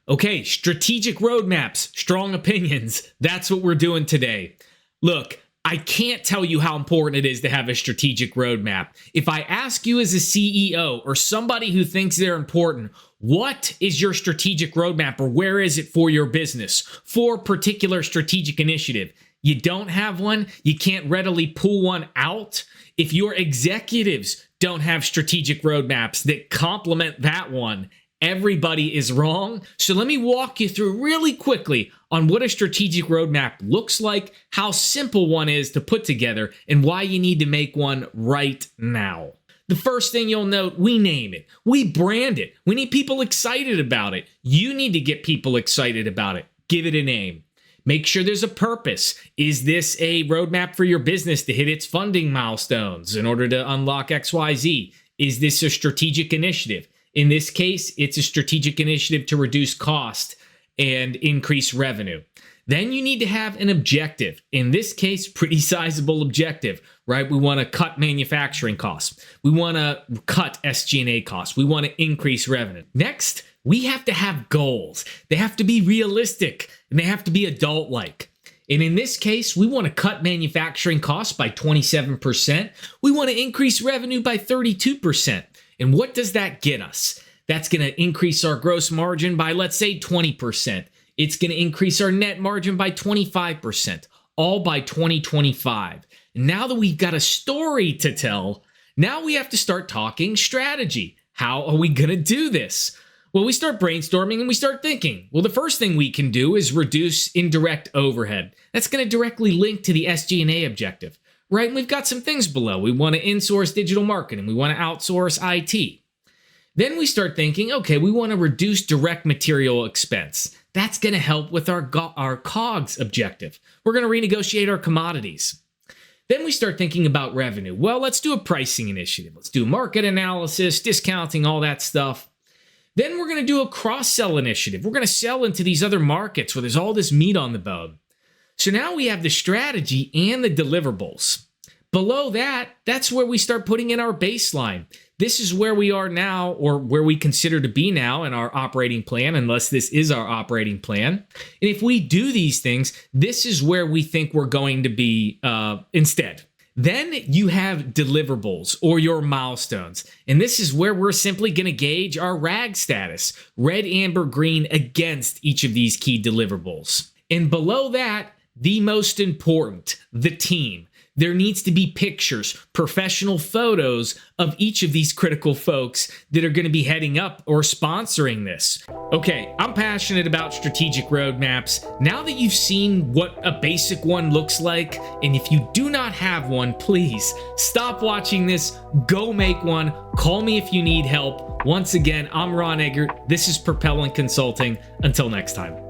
Okay, strategic roadmaps, strong opinions. That's what we're doing today. Look, I can't tell you how important it is to have a strategic roadmap. If I ask you as a CEO or somebody who thinks they're important, what is your strategic roadmap or where is it for your business, for a particular strategic initiative? You don't have one, you can't readily pull one out. If your executives don't have strategic roadmaps that complement that one, everybody is wrong. So let me walk you through really quickly on what a strategic roadmap looks like, how simple one is to put together, and why you need to make one right now. The first thing you'll note, we name it. We brand it. We need people excited about it. You need to get people excited about it. Give it a name. Make sure there's a purpose. Is this a roadmap for your business to hit its funding milestones in order to unlock XYZ? Is this a strategic initiative? In this case, it's a strategic initiative to reduce cost and increase revenue. Then you need to have an objective. In this case, pretty sizable objective, right? We want to cut manufacturing costs. We want to cut SG&A costs. We want to increase revenue. Next, we have to have goals. They have to be realistic and they have to be adult-like. And in this case, we want to cut manufacturing costs by 27%. We want to increase revenue by 32%. And what does that get us? That's going to increase our gross margin by, let's say, 20%. It's going to increase our net margin by 25%, all by 2025. And now that we've got a story to tell, now we have to start talking strategy. How are we going to do this? Well, we start brainstorming and we start thinking. Well, the first thing we can do is reduce indirect overhead. That's going to directly link to the SG&A objective, right? And we've got some things below. We want to insource digital marketing. We want to outsource IT. Then we start thinking, okay, we want to reduce direct material expense. That's going to help with our COGS objective. We're going to renegotiate our commodities. Then we start thinking about revenue. Well, let's do a pricing initiative. Let's do market analysis, discounting, all that stuff. Then we're going to do a cross-sell initiative. We're going to sell into these other markets where there's all this meat on the bone. So now we have the strategy and the deliverables. Below that, that's where we start putting in our baseline. This is where we are now, or where we consider to be now in our operating plan, unless this is our operating plan. And if we do these things, this is where we think we're going to be instead. Then you have deliverables or your milestones. And this is where we're simply going to gauge our RAG status, red, amber, green, against each of these key deliverables. And below that, the most important, the team. There needs to be pictures, professional photos of each of these critical folks that are going to be heading up or sponsoring this. Okay, I'm passionate about strategic roadmaps. Now that you've seen what a basic one looks like, and if you do not have one, please stop watching this, go make one, call me if you need help. Once again, I'm Ron Eggert. This is Propellant Consulting. Until next time.